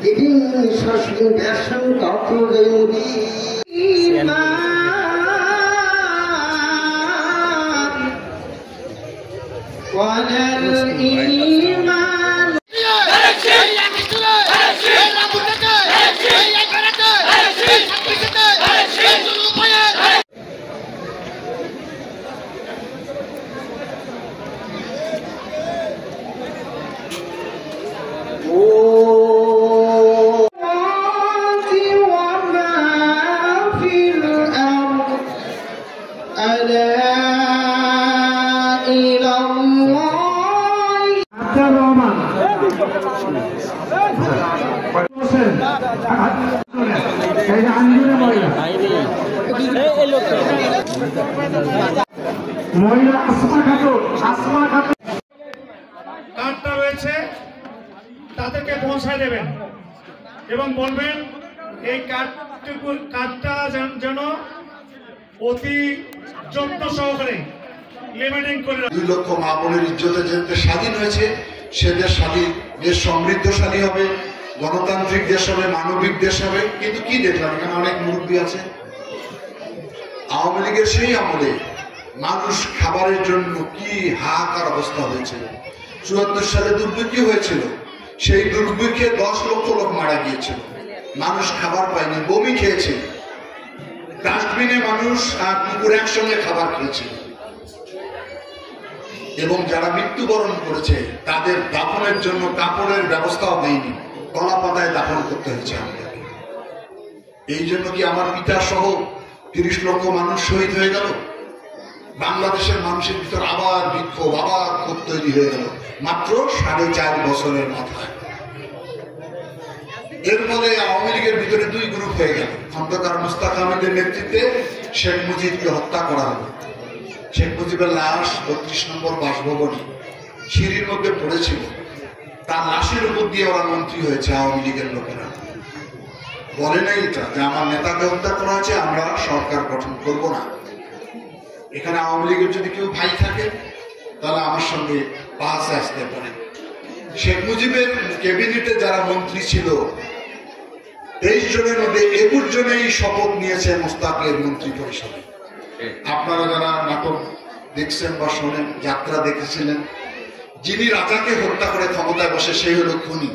বিভিন্ন শাসন দেশন কাপড়ে মুড়ি মহিলা আসমা খাতুন কার্ডটা রয়েছে তাদেরকে পৌঁছায় দেবেন এবং বলবেন এই কার্ডটা যেন অতি যত্ন সহকারে লেমিনেটিং করে 2 লক্ষ মা বোনের ইজ্জতে যেতে স্বাধীন হয়েছে সে দেশ স্বাধীন, দেশ সমৃদ্ধশালী হবে, গণতান্ত্রিক দেশ হবে, মানবিক দেশ হবে। কিন্তু কি দেখলাম এখানে অনেক মুরব্বী আছে। আওয়ামী লীগের সেই আমলে মানুষ খাবারের জন্য কি হাহাকার অবস্থা হয়েছিল। 74 সালে দুর্ভিক্ষ হয়েছিল, সেই দুর্ভিক্ষে 10 লক্ষ লোক মারা গিয়েছিল, মানুষ খাবার পায়নি, বমি খেয়েছে, ডাস্টবিনে মানুষ আর কুকুর একসঙ্গে খাবার খেয়েছিল। এবং যারা মৃত্যুবরণ করেছে তাদের দাফনের জন্য কাপড়ের ব্যবস্থাও নেয়নি, কলা পাতায় দাফন করতে হয়েছে আমাদেরকে। এই জন্য কি আমার পিতা সহ 30 লক্ষ মানুষ শহীদ হয়ে গেল? বাংলাদেশের মানুষের ভিতর আবার বিক্ষোভ, আবার ক্ষোভ তৈরি হয়ে গেল মাত্র 4.5 বছরের মাথায়। এর ফলে আওয়ামী লীগের ভিতরে 2 গ্রুপ হয়ে গেল। খন্দকার মোস্তাক আহমেদের নেতৃত্বে শেখ মুজিবকে হত্যা করা হলো। শেখ মুজিবের লাশ 32 নম্বর বাসভবনে সিঁড়ির মধ্যে পড়েছিল, তার লাশের উপর দিয়ে ওরা মন্ত্রী হয়েছে আওয়ামী লীগের লোকেরা। বলে নাই এটা যে আমার নেতাকে হত্যা করা হয়েছে, আমরা সরকার গঠন করব না। এখানে আওয়ামী লীগের যদি কেউ ভাই থাকে তাহলে আমার সঙ্গে পাশে আসতে পারে। শেখ মুজিবের ক্যাবিনেটে যারা মন্ত্রী ছিল 23 জনের মধ্যে 21 জনেই শপথ নিয়েছে মোস্তাকের মন্ত্রী পরিষদে। আপনারা যারা নাটক দেখছেন বা শোনেন, যাত্রা দেখেছিলেন, যিনি রাজাকে হত্যা করে ক্ষমতায় বসে সেই হলো খুনি।